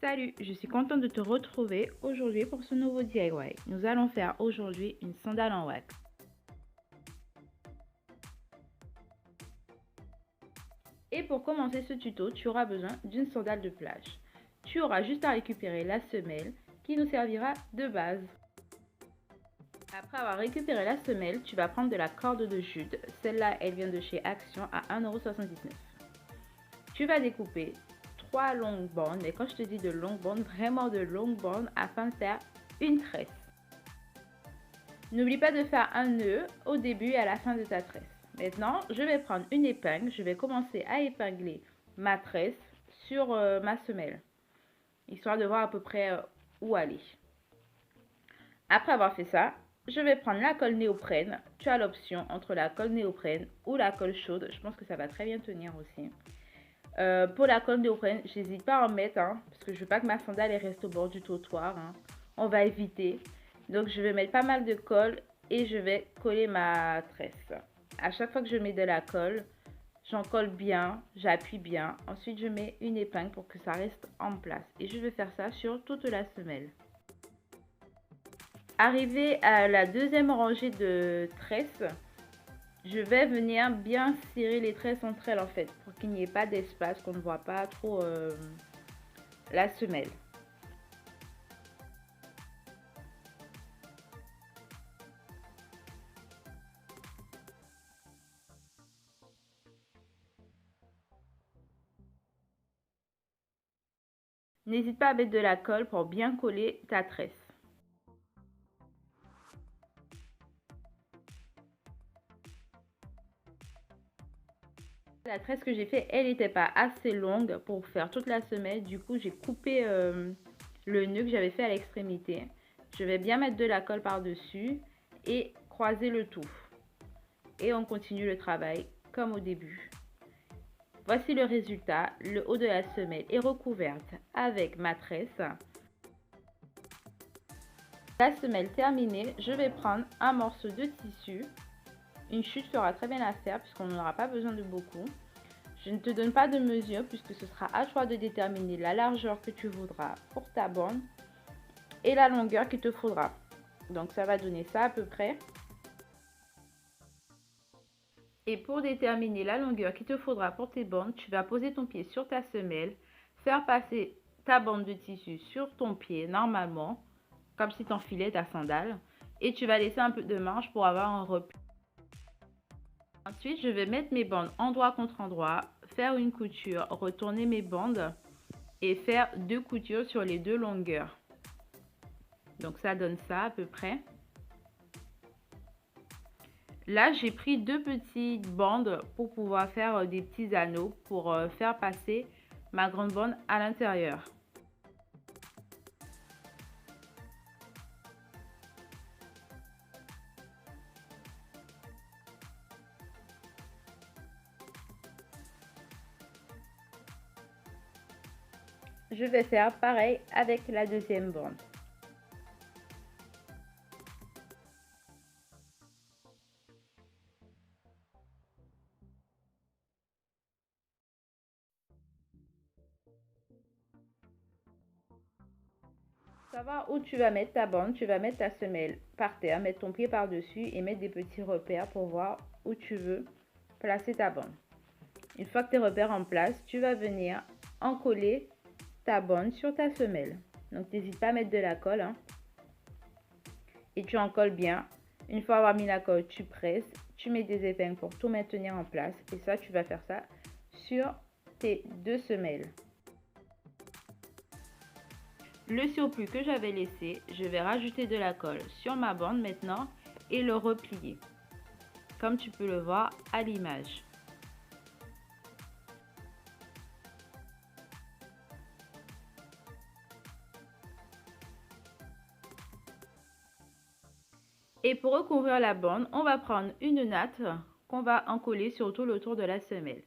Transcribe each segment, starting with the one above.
Salut, je suis contente de te retrouver aujourd'hui pour ce nouveau DIY. Nous allons faire aujourd'hui une sandale en wax. Et pour commencer ce tuto, tu auras besoin d'une sandale de plage. Tu auras juste à récupérer la semelle qui nous servira de base. Après avoir récupéré la semelle, tu vas prendre de la corde de jute. Celle-là, elle vient de chez Action à 1,79 €. Tu vas découper 3 longues bandes, et quand je te dis de longues bandes, vraiment de longues bandes afin de faire une tresse. N'oublie pas de faire un nœud au début et à la fin de ta tresse. Maintenant, je vais prendre une épingle, je vais commencer à épingler ma tresse sur ma semelle, histoire de voir à peu près où aller. Après avoir fait ça, je vais prendre la colle néoprène. Tu as l'option entre la colle néoprène ou la colle chaude. Je pense que ça va très bien tenir aussi. Pour la colle néoprène, j'hésite pas à en mettre, parce que je veux pas que ma sandale reste au bord du trottoir. On va éviter. Donc je vais mettre pas mal de colle et je vais coller ma tresse. À chaque fois que je mets de la colle, j'en colle bien, j'appuie bien. Ensuite, je mets une épingle pour que ça reste en place. Et je vais faire ça sur toute la semelle. Arrivé à la deuxième rangée de tresses, je vais venir bien serrer les tresses entre elles en fait, pour qu'il n'y ait pas d'espace, qu'on ne voit pas trop la semelle. N'hésite pas à mettre de la colle pour bien coller ta tresse. La tresse que j'ai fait, elle n'était pas assez longue pour faire toute la semelle. Du coup, j'ai coupé le nœud que j'avais fait à l'extrémité. Je vais bien mettre de la colle par-dessus et croiser le tout. Et on continue le travail comme au début. Voici le résultat. Le haut de la semelle est recouverte avec ma tresse. La semelle terminée, je vais prendre un morceau de tissu. Une chute fera très bien l'affaire puisqu'on n'aura pas besoin de beaucoup. Je ne te donne pas de mesure puisque ce sera à toi de déterminer la largeur que tu voudras pour ta bande et la longueur qu'il te faudra. Donc ça va donner ça à peu près. Et pour déterminer la longueur qu'il te faudra pour tes bandes, tu vas poser ton pied sur ta semelle, faire passer ta bande de tissu sur ton pied normalement, comme si tu enfilais ta sandale, et tu vas laisser un peu de marge pour avoir un repli. Ensuite, je vais mettre mes bandes endroit contre endroit, faire une couture, retourner mes bandes et faire 2 coutures sur les 2 longueurs. Donc ça donne ça à peu près. Là, j'ai pris 2 petites bandes pour pouvoir faire des petits anneaux pour faire passer ma grande bande à l'intérieur. Je vais faire pareil avec la deuxième bande. Savoir où tu vas mettre ta bande, tu vas mettre ta semelle par terre, mettre ton pied par-dessus et mettre des petits repères pour voir où tu veux placer ta bande. Une fois que tes repères en place, tu vas venir encoller ta bande sur ta semelle. Donc n'hésite pas à mettre de la colle et tu encolles bien. Une fois avoir mis la colle, tu presses, tu mets des épingles pour tout maintenir en place et ça tu vas faire ça sur tes 2 semelles. Le surplus que j'avais laissé, je vais rajouter de la colle sur ma bande maintenant et le replier, comme tu peux le voir à l'image. Et pour recouvrir la bande, on va prendre une natte qu'on va encoller sur tout le tour de la semelle.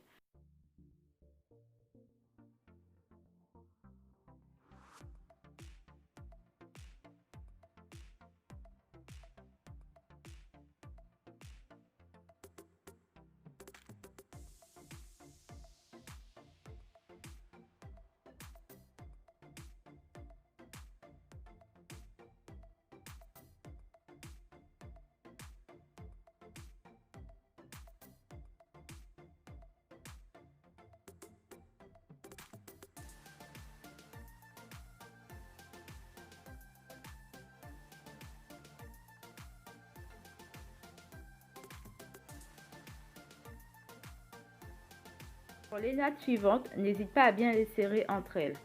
Pour les nattes suivantes, n'hésite pas à bien les serrer entre elles.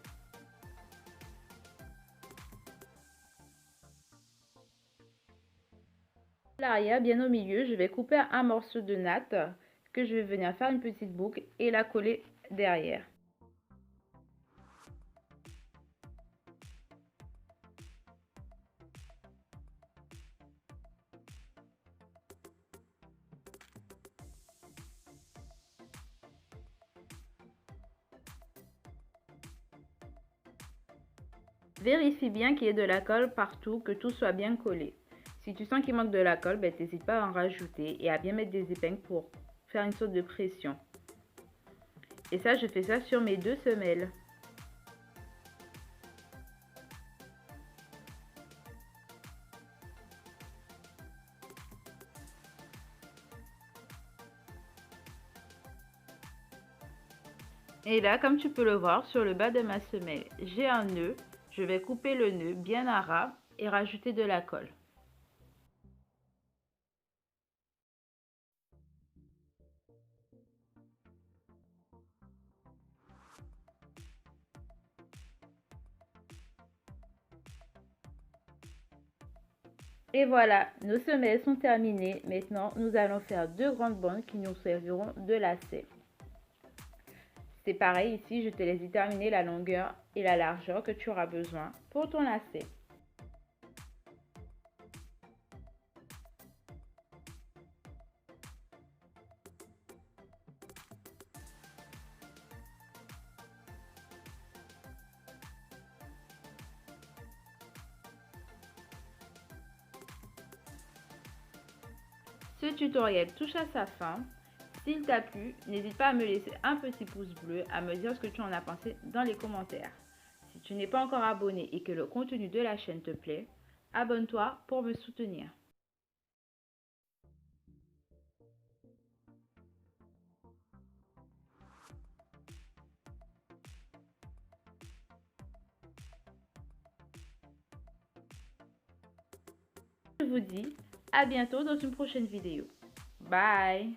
L'arrière, bien au milieu, je vais couper un morceau de natte que je vais venir faire une petite boucle et la coller derrière. Vérifie bien qu'il y ait de la colle partout, que tout soit bien collé. Si tu sens qu'il manque de la colle, n'hésite pas à en rajouter et à bien mettre des épingles pour faire une sorte de pression. Et ça, je fais ça sur mes 2 semelles. Et là, comme tu peux le voir, sur le bas de ma semelle, j'ai un nœud. Je vais couper le nœud bien à ras et rajouter de la colle. Et voilà, nos semelles sont terminées. Maintenant, nous allons faire 2 grandes bandes qui nous serviront de lacets. C'est pareil ici, je te laisse déterminer la longueur et la largeur que tu auras besoin pour ton lacet. Ce tutoriel touche à sa fin. S'il t'a plu, n'hésite pas à me laisser un petit pouce bleu, à me dire ce que tu en as pensé dans les commentaires. Si tu n'es pas encore abonné et que le contenu de la chaîne te plaît, abonne-toi pour me soutenir. Je vous dis à bientôt dans une prochaine vidéo. Bye!